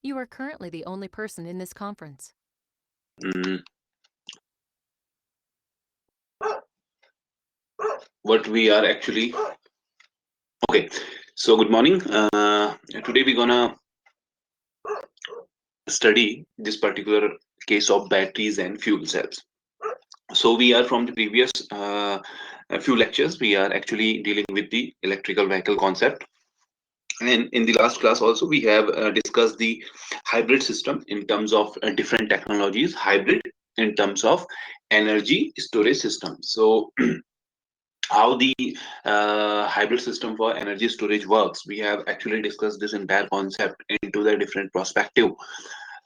You are currently the only person in this conference. Mm, what we are actually okay. So good morning. Today we're gonna study this particular case of batteries and fuel cells. So we are from the previous few lectures. We are actually dealing with the electrical vehicle concept. And in the last class also we have discussed the hybrid system in terms of different technologies, hybrid in terms of energy storage system. So how the hybrid system for energy storage works, we have actually discussed this entire concept into the different perspective,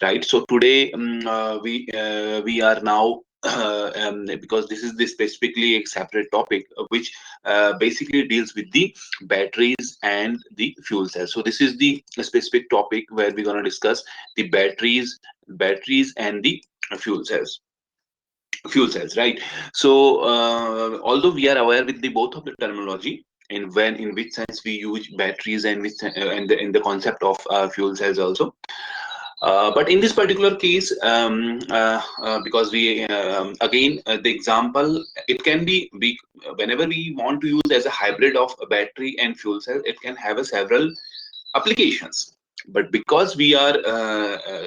right? So today we are now because this is the specifically a separate topic which basically deals with the batteries and the fuel cells. So this is the specific topic where we're going to discuss the batteries and the fuel cells, right? So although we are aware with the both of the terminology in when in which sense we use batteries and which and in the concept of fuel cells also, but in this particular case, because we again the example, it can be whenever we want to use as a hybrid of a battery and fuel cell, it can have a several applications. But because we are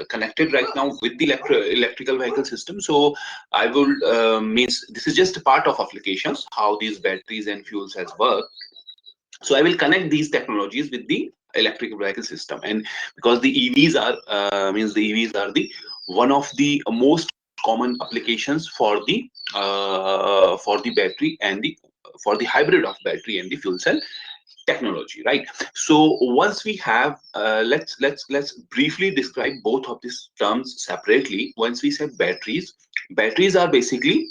connected right now with the electrical vehicle system, so I will means this is just a part of applications how these batteries and fuel cells work. So I will connect these technologies with the electric vehicle system. And because the evs are means the evs are the one of the most common applications for the battery and the for the hybrid of battery and the fuel cell technology, right? So once we have let's briefly describe both of these terms separately. Once we say batteries are basically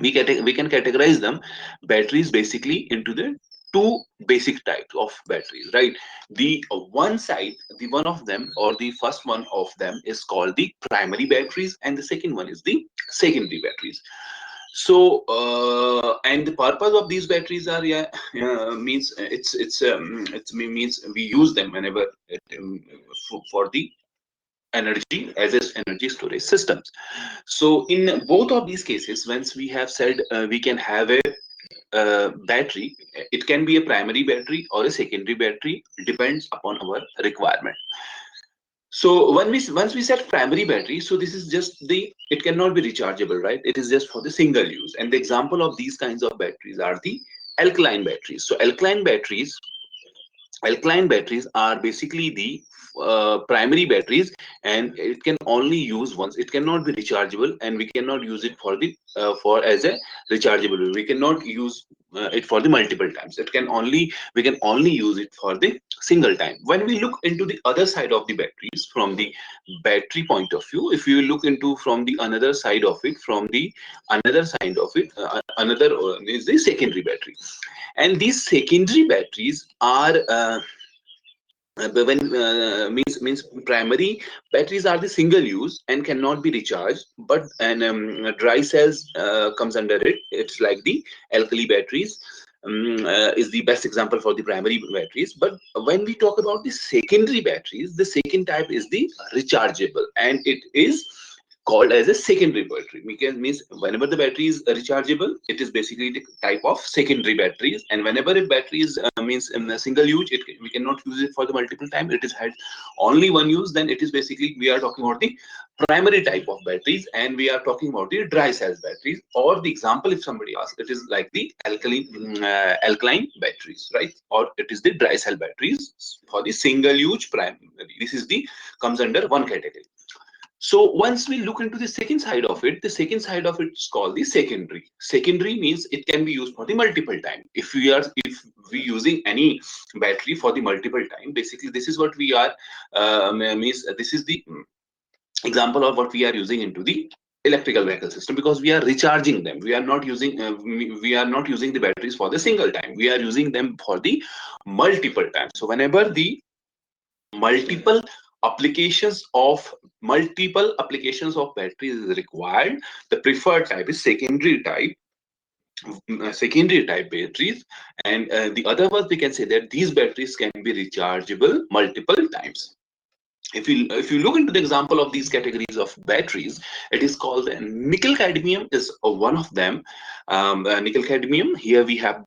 we can categorize them batteries basically into the two basic types of batteries, right? The one side, the one of them or the first one of them is called the primary batteries, and the second one is the secondary batteries. So and the purpose of these batteries are, yeah, means it's means we use them whenever for the energy as energy storage systems. So in both of these cases, once we have said we can have a battery, it can be a primary battery or a secondary battery, depends upon our requirement. So when we once we set primary battery, so this is just the, it cannot be rechargeable, right? It is just for the single use. And the example of these kinds of batteries are the alkaline batteries. So alkaline batteries are basically the primary batteries, and it can only use once. It cannot be rechargeable, and we cannot use it for the for as a rechargeable. We cannot use it for the multiple times. It can only we can only use it for the single time. When we look into the other side of the batteries from the battery point of view, if you look into from the another side of it, from the another side of it, another is the secondary battery. And these secondary batteries are when means primary batteries are the single use and cannot be recharged, but and dry cells comes under it. It's like the alkali batteries is the best example for the primary batteries. But when we talk about the secondary batteries, the second type is the rechargeable, and it is called as a secondary battery. We can means whenever the battery is rechargeable, it is basically the type of secondary batteries. And whenever a battery is means in a single use, we cannot use it for the multiple time, it is had only one use, then it is basically we are talking about the primary type of batteries. And we are talking about the dry cells batteries, or the example if somebody asks, it is like the alkaline batteries, right? Or it is the dry cell batteries for the single use primary. This is the comes under one category. So once we look into the second side of it, the second side of it is called the secondary. Secondary means it can be used for the multiple time. If we using any battery for the multiple time, basically this is what we are means this is the example of what we are using into the electrical vehicle system, because we are recharging them. We are not using we are not using the batteries for the single time. We are using them for the multiple times. So whenever the multiple multiple applications of batteries is required, the preferred type is secondary type batteries. And the other words we can say that these batteries can be rechargeable multiple times. If you look into the example of these categories of batteries, it is called nickel cadmium is one of them. Nickel cadmium, here we have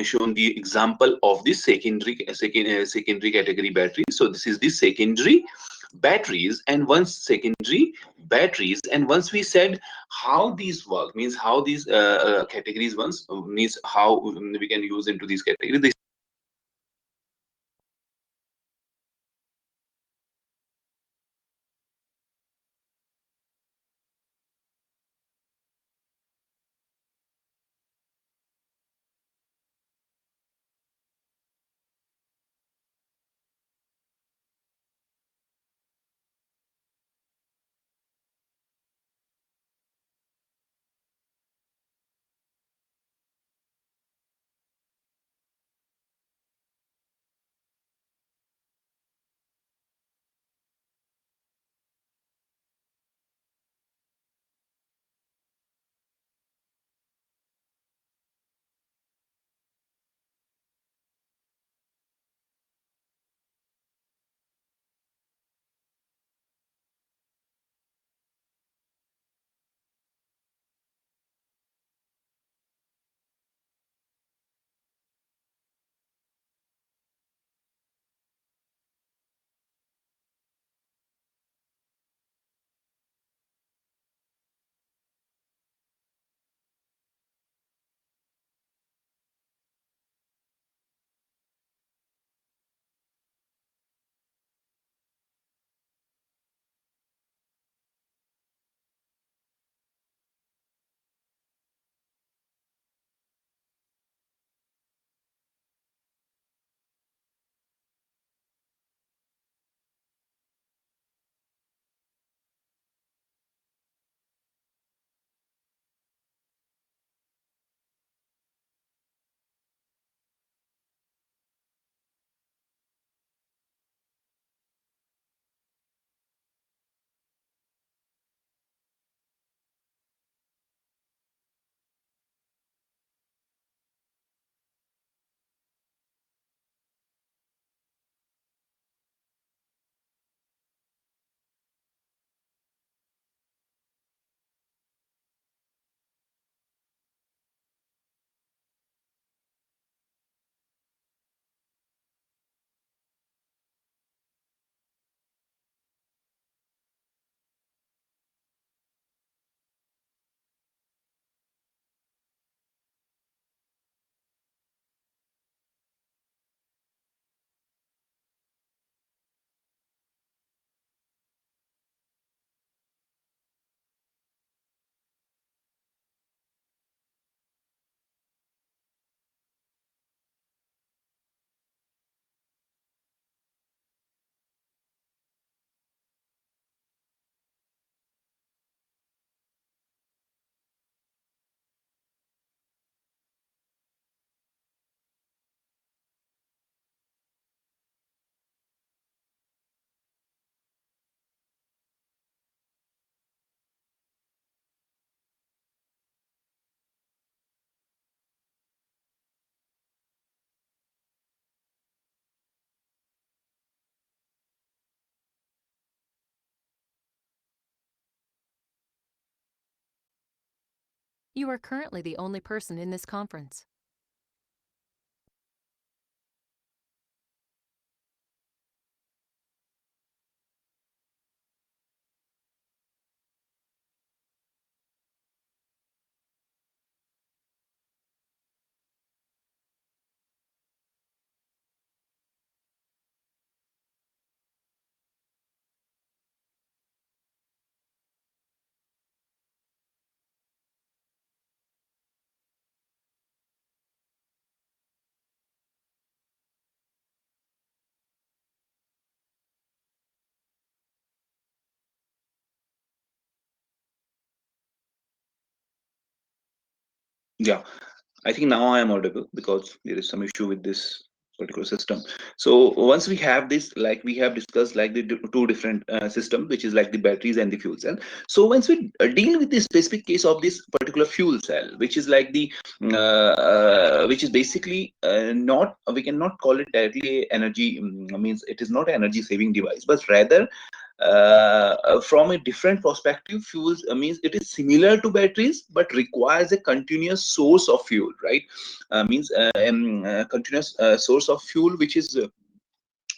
shown the example of the secondary category battery. So this is the secondary batteries, and once secondary batteries, and once we said how these work, means how these categories once means how we can use into these categories. You are currently the only person in this conference. Yeah, I think now I am audible because there is some issue with this particular system. So once we have this, like we have discussed, like the two different system, which is like the batteries and the fuel cell. So once we deal with the specific case of this particular fuel cell, which is like the which is basically not, we cannot call it directly energy, means it is not an energy saving device, but rather from a different perspective, fuels means it is similar to batteries but requires a continuous source of fuel, right? Means continuous source of fuel, which is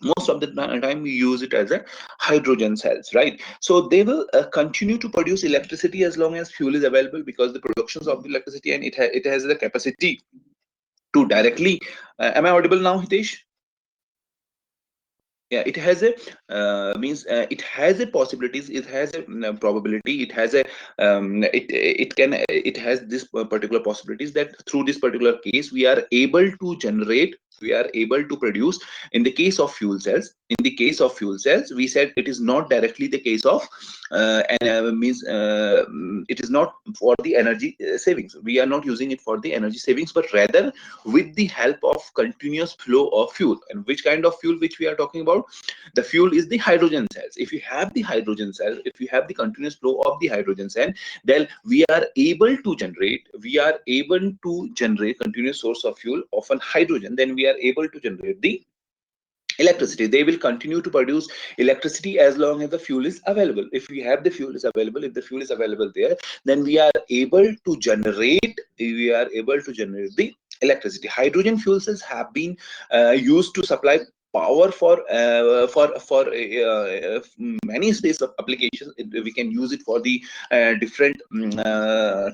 most of the time we use it as a hydrogen cells, right? So they will continue to produce electricity as long as fuel is available, because the productions of the electricity, and it has the capacity to directly am I audible now, Hitesh? Yeah, it has a means it has a possibilities, it has a probability, it has a it can, it has this particular possibilities, that through this particular case we are able to generate, we are able to produce. In the case of fuel cells, in the case of fuel cells, we said it is not directly the case of and means it is not for the energy savings, we are not using it for the energy savings, but rather with the help of continuous flow of fuel. And which kind of fuel which we are talking about? The fuel is the hydrogen cells. If you have the hydrogen cell, if you have the continuous flow of the hydrogen cell, then we are able to generate, we are able to generate continuous source of fuel of an hydrogen, then we are able to generate the electricity. They will continue to produce electricity as long as the fuel is available. If we have the fuel is available, if the fuel is available there, then we are able to generate, we are able to generate the electricity. Hydrogen fuel cells have been used to supply power for many space of applications. We can use it for the different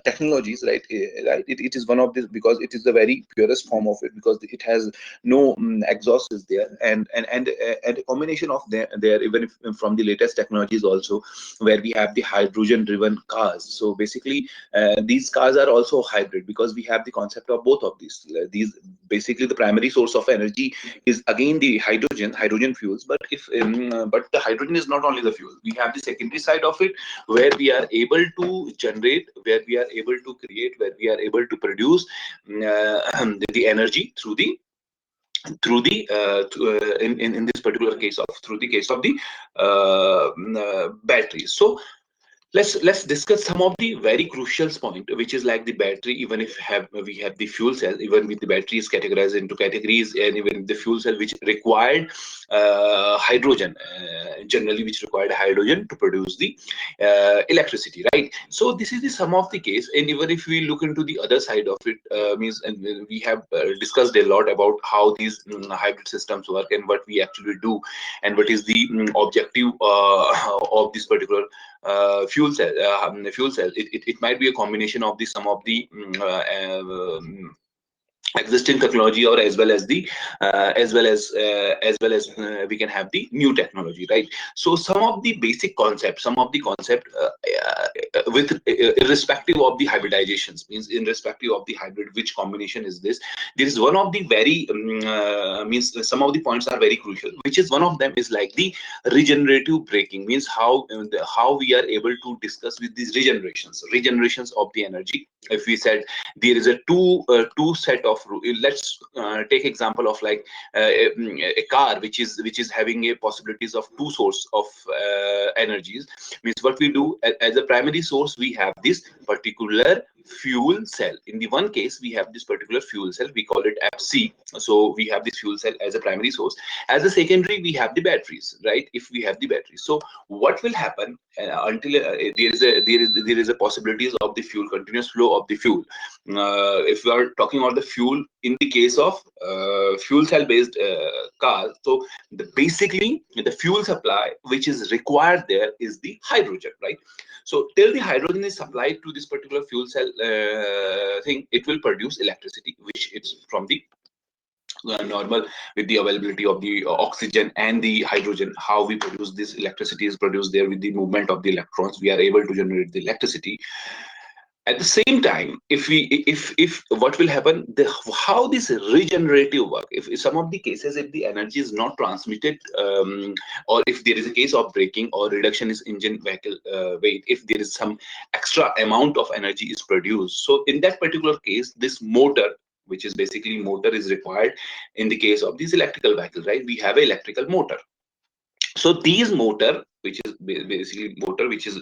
technologies, right? Right, it is one of this, because it is the very purest form of it, because it has no exhaust is there, and a combination of there, even if, from the latest technologies also, where we have the hydrogen driven cars. So basically these cars are also hybrid, because we have the concept of both of these basically the primary source of energy is again the hydrogen fuels. But if but the hydrogen is not only the fuel, we have the secondary side of it, where we are able to generate, where we are able to create, where we are able to produce the energy in this particular case of, through the case of the batteries. So let's discuss some of the very crucial point, which is like the battery. Even if we have the fuel cell, even with the battery is categorized into categories, and even the fuel cell which required hydrogen, generally which required hydrogen to produce the electricity, right? So this is the sum of the case. And even if we look into the other side of it, means, and we have discussed a lot about how these hybrid systems work, and what we actually do, and what is the objective of this particular fuel cell. It might be a combination of the some of the existing technology, or as well as the as well as we can have the new technology, right? So some of the basic concepts, some of the concept with irrespective of the hybridizations, means irrespective of the hybrid, which combination is this, there is one of the very means some of the points are very crucial, which is one of them is like the regenerative braking. Means how we are able to discuss with these regenerations of the energy. If we said there is a two set of let's take example of like a car which is having a possibilities of two source of energies. Means what we do, as a primary source we have this particular fuel cell. In the one case we have this particular fuel cell, we call it FC. So we have this fuel cell as a primary source. As a secondary we have the batteries, right? If we have the batteries, so what will happen until there is a possibilities of the fuel, continuous flow of the fuel. If we are talking about the fuel in the case of fuel cell based cars, so basically the fuel supply which is required there is the hydrogen, right? So till the hydrogen is supplied to this particular fuel cell thing, it will produce electricity, which it's from the normal, with the availability of the oxygen and the hydrogen. How we produce this electricity is produced there with the movement of the electrons. We are able to generate the electricity. At the same time, if what will happen, how this regenerative work, if some of the cases, if the energy is not transmitted, or if there is a case of braking or reduction is engine vehicle weight, if there is some extra amount of energy is produced, so in that particular case this motor which is basically motor is required in the case of these electrical vehicles, right? We have an electrical motor. So these motor, which is basically motor which is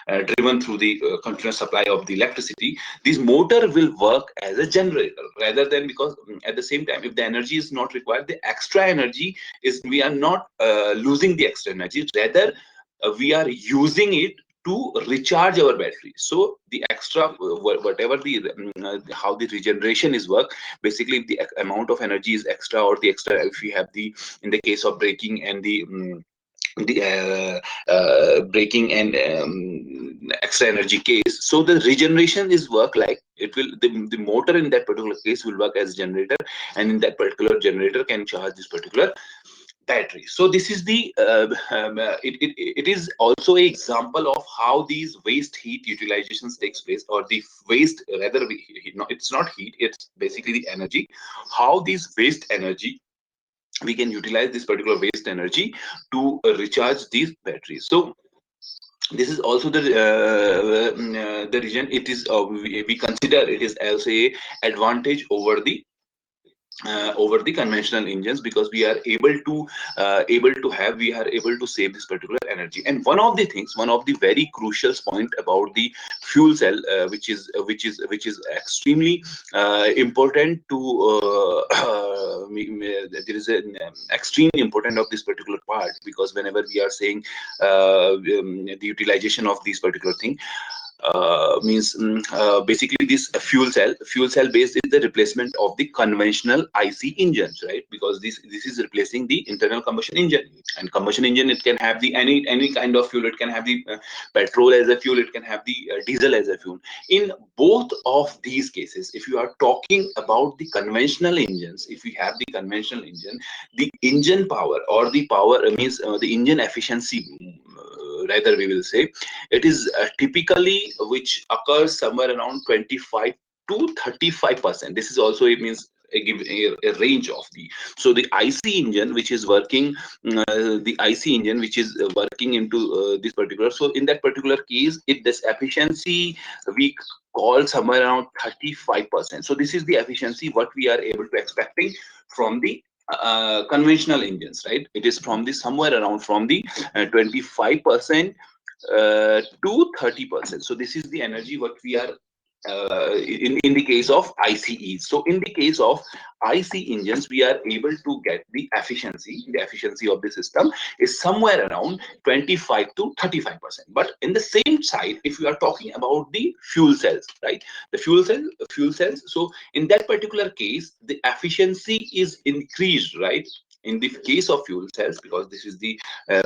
driven through the continuous supply of the electricity, this motor will work as a generator rather than, because at the same time, if the energy is not required, the extra energy is, we are not losing the extra energy, rather we are using it to recharge our battery. So the extra whatever the how the regeneration is work, basically if the amount of energy is extra, or the extra, if we have the, in the case of braking and the braking and extra energy case, so the regeneration is work like it will, the motor in that particular case will work as generator, and in that particular generator can charge this particular battery. So this is the it is also a example of how these waste heat utilizations takes place, or the waste, rather no, it's not heat, it's basically the energy, how these waste energy, we can utilize this particular waste energy to recharge these batteries. So this is also the region, it is we consider it is also a advantage over the conventional engines, because we are able to save this particular energy. And one of the very crucial point about the fuel cell, which is extremely important to there is an extreme important of this particular part, because whenever we are saying the utilization of these particular thing, means basically this fuel cell based is the replacement of the conventional IC engines, right? Because this is replacing the internal combustion engine. And combustion engine, it can have the any kind of fuel, it can have the petrol as a fuel, it can have the diesel as a fuel. In both of these cases, if you are talking about the conventional engines, if we have the conventional engine, the engine power, or the power means the engine efficiency, rather we will say, it is typically which occurs somewhere around 25 to 35%. This is also, it means give a range of the, so the IC engine which is working, the IC engine which is working into this particular, so in that particular case, it this efficiency we call somewhere around 35%. So this is the efficiency what we are able to expecting from the conventional engines, right? It is from the somewhere around from the 25% to 30%. So this is the energy what we are in the case of ICEs. So in the case of IC engines, we are able to get the efficiency of the system is somewhere around 25 to 35%. But in the same side, if we are talking about the fuel cells, right? The fuel cells. So in that particular case, the efficiency is increased, right? In the case of fuel cells, because this is the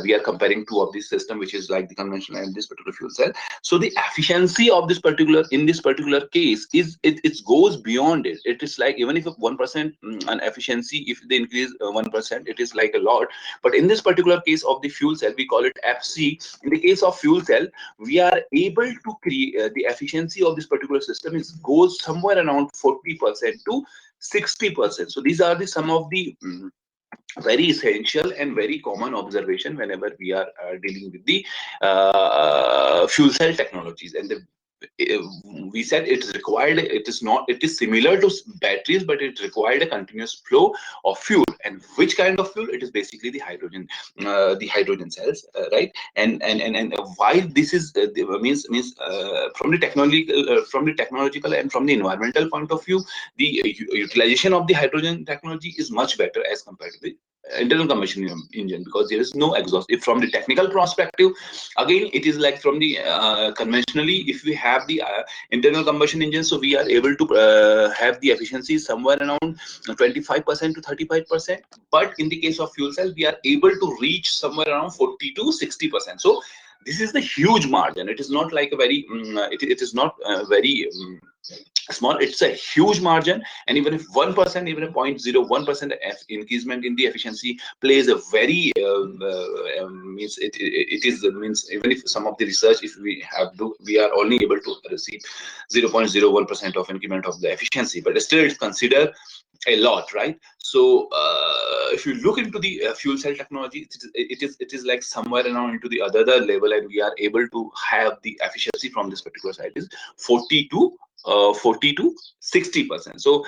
we are comparing two of this system, which is like the conventional and this particular fuel cell. So the efficiency of this particular, in this particular case, is it goes beyond it. It is like, even if 1% an efficiency, if they increase 1%, it is like a lot. But in this particular case of the fuel cell, we call it FC. In the case of fuel cell, we are able to create the efficiency of this particular system is goes somewhere around 40% to 60%. So these are the some of the very essential and very common observation whenever we are dealing with the fuel cell technologies. And the we said it is required, it is not, it is similar to batteries, but it required a continuous flow of fuel. And which kind of fuel? It is basically the hydrogen cells, right? And why this is means from the technological and from the environmental point of view, the utilization of the hydrogen technology is much better as compared to the internal combustion engine, because there is no exhaust. If from the technical perspective, again it is like from the conventionally, if we have the internal combustion engine, so we are able to have the efficiency somewhere around 25% to 35%. But in the case of fuel cell, we are able to reach somewhere around 40 to 60%. So this is the huge margin. It is not like a very it is not very small, it's a huge margin. And even if 1%, even a 0.01% increasement in the efficiency plays a very means it is means, even if some of the research, if we have do, we are only able to receive 0.01% of increment of the efficiency, but still it's considered a lot, right? So if you look into the fuel cell technology, it is like somewhere around into the other level, and we are able to have the efficiency from this particular side is 40 to 40 to 60%. So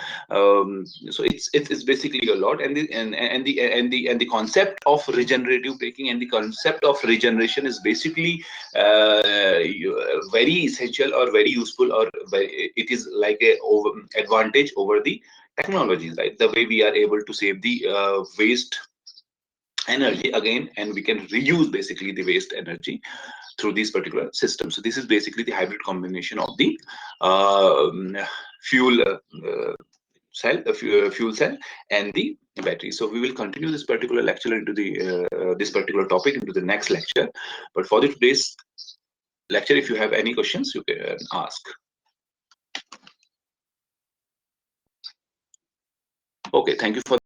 it's basically a lot. And the concept of regenerative braking and the concept of regeneration is basically very essential or very useful, or it is like a advantage over the technologies, right? The way we are able to save the waste energy again, and we can reuse basically the waste energy through these particular systems. So this is basically the hybrid combination of the um, fuel fuel cell and the battery. So we will continue this particular lecture into the this particular topic into the next lecture. But for the today's lecture, if you have any questions, you can ask. Okay, thank you for